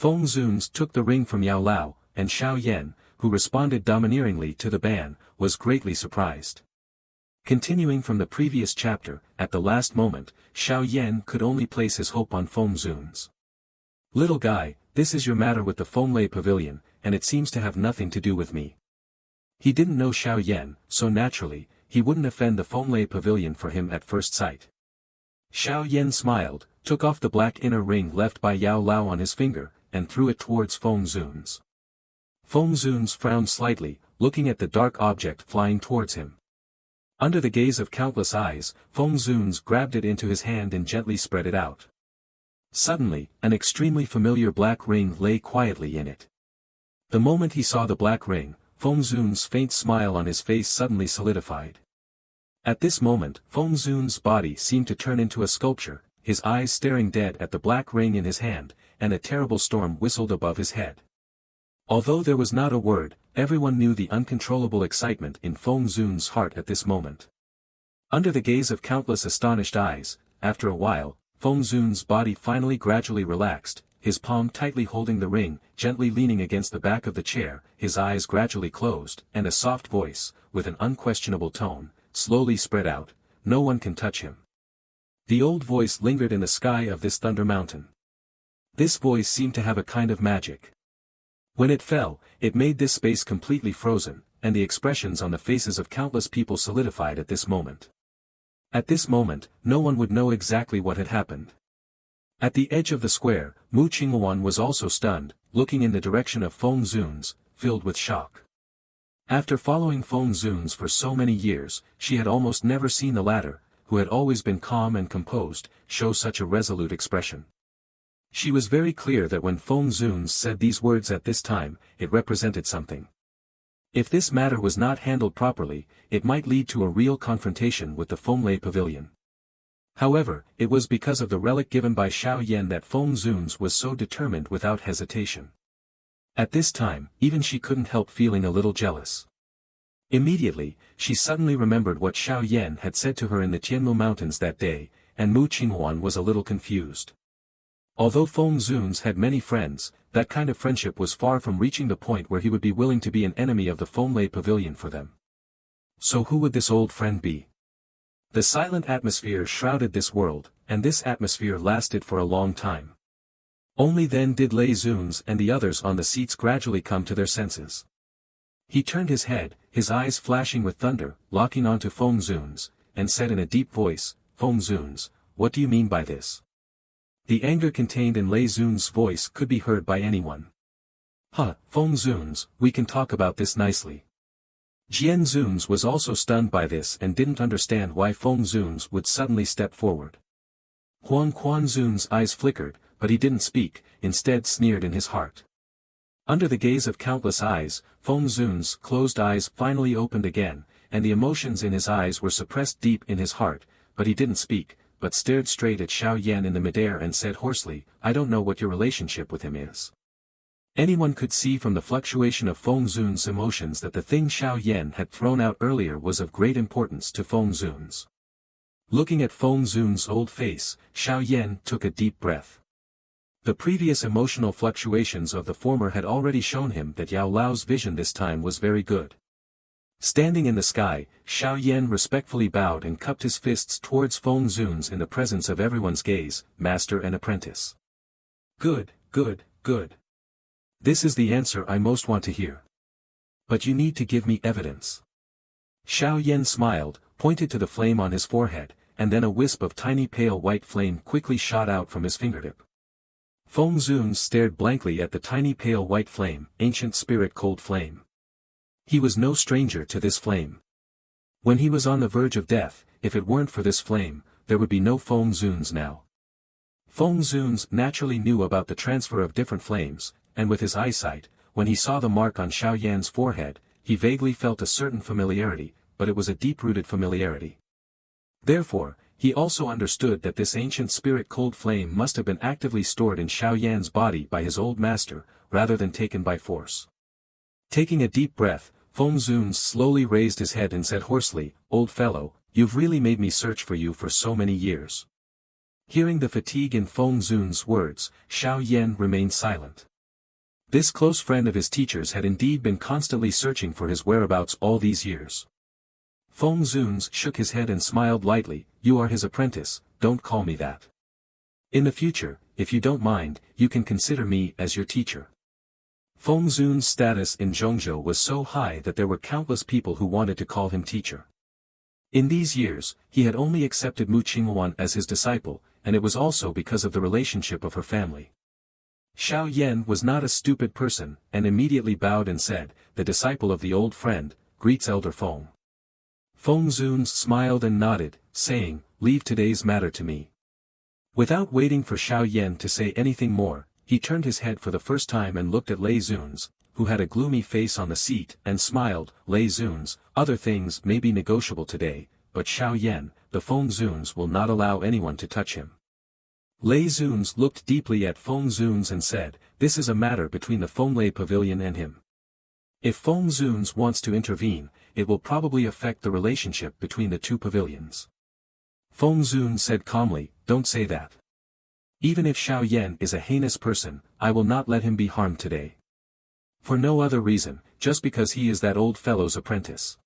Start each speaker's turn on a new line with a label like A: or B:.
A: Feng Zunzhe took the ring from Yao Lao, and Xiao Yan, who responded domineeringly to the ban, was greatly surprised. Continuing from the previous chapter, at the last moment, Xiao Yan could only place his hope on Feng Zunzhe. "Little guy, this is your matter with the Feng Lei Pavilion, and it seems to have nothing to do with me." He didn't know Xiao Yan, so naturally, he wouldn't offend the Feng Lei Pavilion for him at first sight. Xiao Yan smiled, took off the black inner ring left by Yao Lao on his finger, and threw it towards Feng Zunzhe. Feng Zunzhe frowned slightly, looking at the dark object flying towards him. Under the gaze of countless eyes, Feng Zunzhe grabbed it into his hand and gently spread it out. Suddenly, an extremely familiar black ring lay quietly in it. The moment he saw the black ring, Feng Zunzhe's faint smile on his face suddenly solidified. At this moment, Feng Zunzhe's body seemed to turn into a sculpture, his eyes staring dead at the black ring in his hand, and a terrible storm whistled above his head. Although there was not a word, everyone knew the uncontrollable excitement in Feng Zunzhe's heart at this moment. Under the gaze of countless astonished eyes, after a while, Feng Zunzhe's body finally gradually relaxed, his palm tightly holding the ring, gently leaning against the back of the chair, his eyes gradually closed, and a soft voice, with an unquestionable tone, slowly spread out, "No one can touch him." The old voice lingered in the sky of this thunder mountain. This voice seemed to have a kind of magic. When it fell, it made this space completely frozen, and the expressions on the faces of countless people solidified at this moment. At this moment, no one would know exactly what had happened. At the edge of the square, Mu Qinghuan was also stunned, looking in the direction of Feng Zunzhe, filled with shock. After following Feng Zunzhe for so many years, she had almost never seen the latter, who had always been calm and composed, show such a resolute expression. She was very clear that when Feng Zunzhe said these words at this time, it represented something. If this matter was not handled properly, it might lead to a real confrontation with the Feng Lei Pavilion. However, it was because of the relic given by Xiao Yan that Feng Zunzhe was so determined without hesitation. At this time, even she couldn't help feeling a little jealous. Immediately, she suddenly remembered what Xiao Yan had said to her in the Tianmu Mountains that day, and Mu Qinghuan was a little confused. Although Feng Zunzhe had many friends, that kind of friendship was far from reaching the point where he would be willing to be an enemy of the Feng Lei Pavilion for them. So who would this old friend be? The silent atmosphere shrouded this world, and this atmosphere lasted for a long time. Only then did Lei Zunzhe and the others on the seats gradually come to their senses. He turned his head, his eyes flashing with thunder, locking onto Feng Zunzhe, and said in a deep voice, "Feng Zunzhe, what do you mean by this?" The anger contained in Lei Zunzhe's voice could be heard by anyone. Feng Zunzhe, we can talk about this nicely." Jian Zunzhe was also stunned by this and didn't understand why Feng Zunzhe would suddenly step forward. Huang Quanzun's eyes flickered, but he didn't speak, instead sneered in his heart. Under the gaze of countless eyes, Feng Zunzhe's closed eyes finally opened again, and the emotions in his eyes were suppressed deep in his heart, but he didn't speak, but stared straight at Xiao Yan in the midair and said hoarsely, "I don't know what your relationship with him is." Anyone could see from the fluctuation of Feng Zunzhe's emotions that the thing Xiao Yan had thrown out earlier was of great importance to Feng Zunzhe. Looking at Feng Zunzhe's old face, Xiao Yan took a deep breath. The previous emotional fluctuations of the former had already shown him that Yao Lao's vision this time was very good. Standing in the sky, Xiao Yan respectfully bowed and cupped his fists towards Feng Zunzhe in the presence of everyone's gaze, master and apprentice. "Good, good, good. This is the answer I most want to hear. But you need to give me evidence." Xiao Yan smiled, pointed to the flame on his forehead, and then a wisp of tiny pale white flame quickly shot out from his fingertip. Feng Zunzhe stared blankly at the tiny pale white flame, ancient spirit cold flame. He was no stranger to this flame. When he was on the verge of death, if it weren't for this flame, there would be no Feng Zunzhe now. Feng Zunzhe naturally knew about the transfer of different flames, and with his eyesight, when he saw the mark on Xiao Yan's forehead, he vaguely felt a certain familiarity, but it was a deep-rooted familiarity. Therefore, he also understood that this ancient spirit cold flame must have been actively stored in Xiao Yan's body by his old master, rather than taken by force. Taking a deep breath, Feng Zunzhe slowly raised his head and said hoarsely, "Old fellow, you've really made me search for you for so many years." Hearing the fatigue in Feng Zunzhe's words, Xiao Yan remained silent. This close friend of his teacher's had indeed been constantly searching for his whereabouts all these years. Feng Zunzhe shook his head and smiled lightly. You are his apprentice, don't call me that. In the future, if you don't mind, you can consider me as your teacher. Feng Zunzhe's status in Zhongzhou was so high that there were countless people who wanted to call him teacher. In these years, he had only accepted Mu Qinghuan as his disciple, and it was also because of the relationship of her family. Xiao Yan was not a stupid person, and immediately bowed and said, the disciple of the old friend, greets Elder Feng. Feng Zunzhe smiled and nodded, saying, leave today's matter to me. Without waiting for Xiao Yan to say anything more, he turned his head for the first time and looked at Lei Zunzhe, who had a gloomy face on the seat, and smiled. Lei Zunzhe, other things may be negotiable today, but Xiao Yan, the Feng Zunzhe will not allow anyone to touch him. Lei Zunzhe looked deeply at Feng Zunzhe and said, this is a matter between the Fenglei Pavilion and him. If Feng Zunzhe wants to intervene, it will probably affect the relationship between the two pavilions. Feng Zunzhe said calmly, don't say that. Even if Xiao Yan is a heinous person, I will not let him be harmed today. For no other reason, just because he is that old fellow's apprentice.